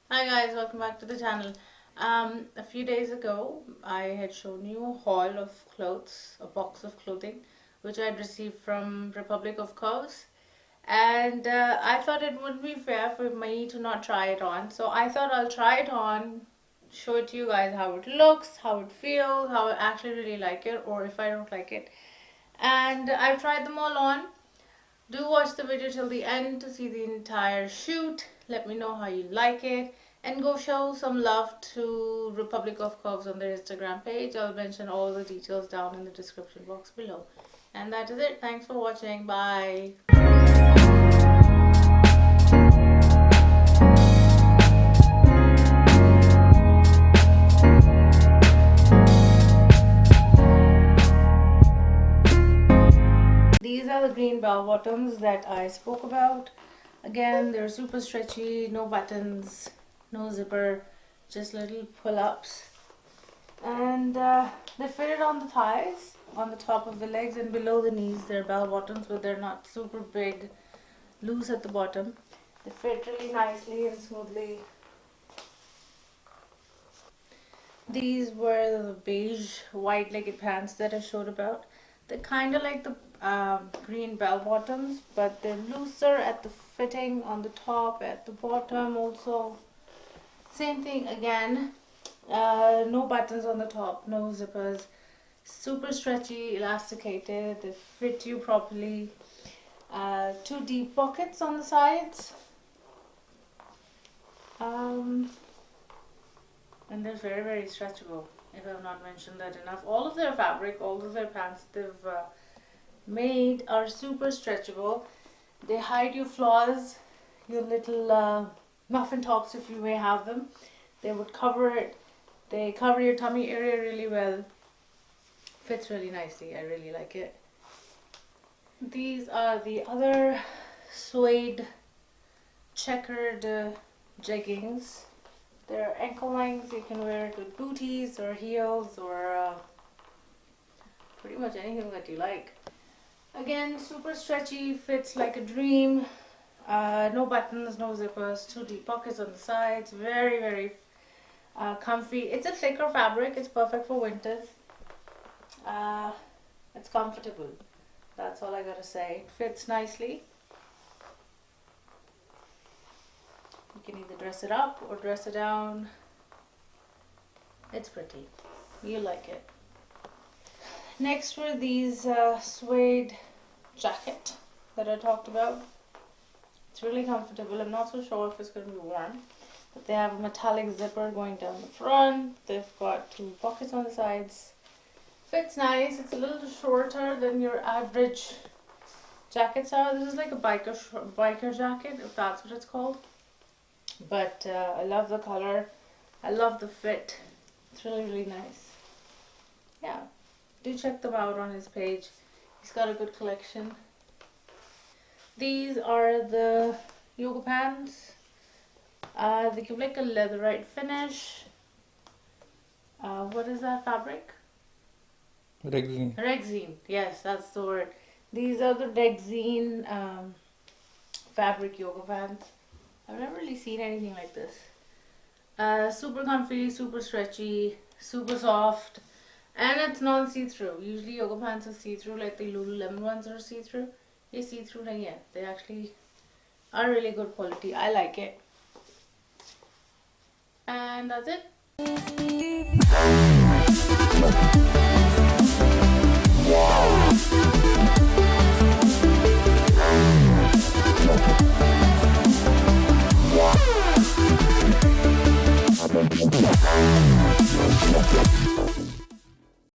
Hi guys, welcome back to the channel. A few days ago I had shown you a haul of clothes, a box of clothing which I had received from Republic of Curves, and I thought it wouldn't be fair for me to not try it on, so I thought I'll try it on, show it to you guys how it looks, how it feels, how I actually really like it, or if I don't like it. And I've tried them all on. Do watch the video till the end to see the entire shoot. Let me know how you like it. And go show some love to Republic of Curves on their Instagram page. I'll mention all the details down in the description box below. And that is it. Thanks for watching. Bye. These are the green bell bottoms that I spoke about. Again, they're super stretchy, no buttons, no zipper, just little pull-ups. And they fitted on the thighs, on the top of the legs and below the knees. They're bell bottoms, but they're not super big, loose at the bottom. They fit really nicely and smoothly. These were the beige white-legged pants that I showed about. They're kind of like the green bell bottoms, but they're looser at the fitting on the top, at the bottom also. Same thing again, no buttons on the top, no zippers, super stretchy, elasticated, they fit you properly. Two deep pockets on the sides. And they're very, very stretchable, if I've not mentioned that enough. All of their fabric, all of their pants they've made are super stretchable. They hide your flaws, your little muffin tops if you may have them. They would cover it. They cover your tummy area really well. Fits really nicely. I really like it. These are the other suede checkered jeggings. They're ankle lengths. You can wear it with booties or heels or pretty much anything that you like. Again, super stretchy, fits like a dream. No buttons, no zippers, two deep pockets on the sides. Very, very comfy. It's a thicker fabric. It's perfect for winters. It's comfortable. That's all I gotta say. It fits nicely. You can either dress it up or dress it down. It's pretty. You like it. Next were these suede jacket that I talked about. It's really comfortable. I'm not so sure if it's going to be warm, but they have a metallic zipper going down the front. They've got two pockets on the sides. Fits nice. It's a little shorter than your average jackets are. This is like a biker jacket, if that's what it's called. But I love the color. I love the fit. It's really, really nice. Yeah. Do check them out on his page. He's got a good collection. These are the yoga pants. They give like a leatherite finish. What is that fabric? Rexine. Rexine. Yes, that's the word. These are the Rexine fabric yoga pants. I've never really seen anything like this. Super comfy, super stretchy, super soft. And it's non-see-through. Usually yoga pants are see-through, like the Lululemon ones are see-through. They see-through nahi hai. They actually are really good quality. I like it. And that's it. Wow.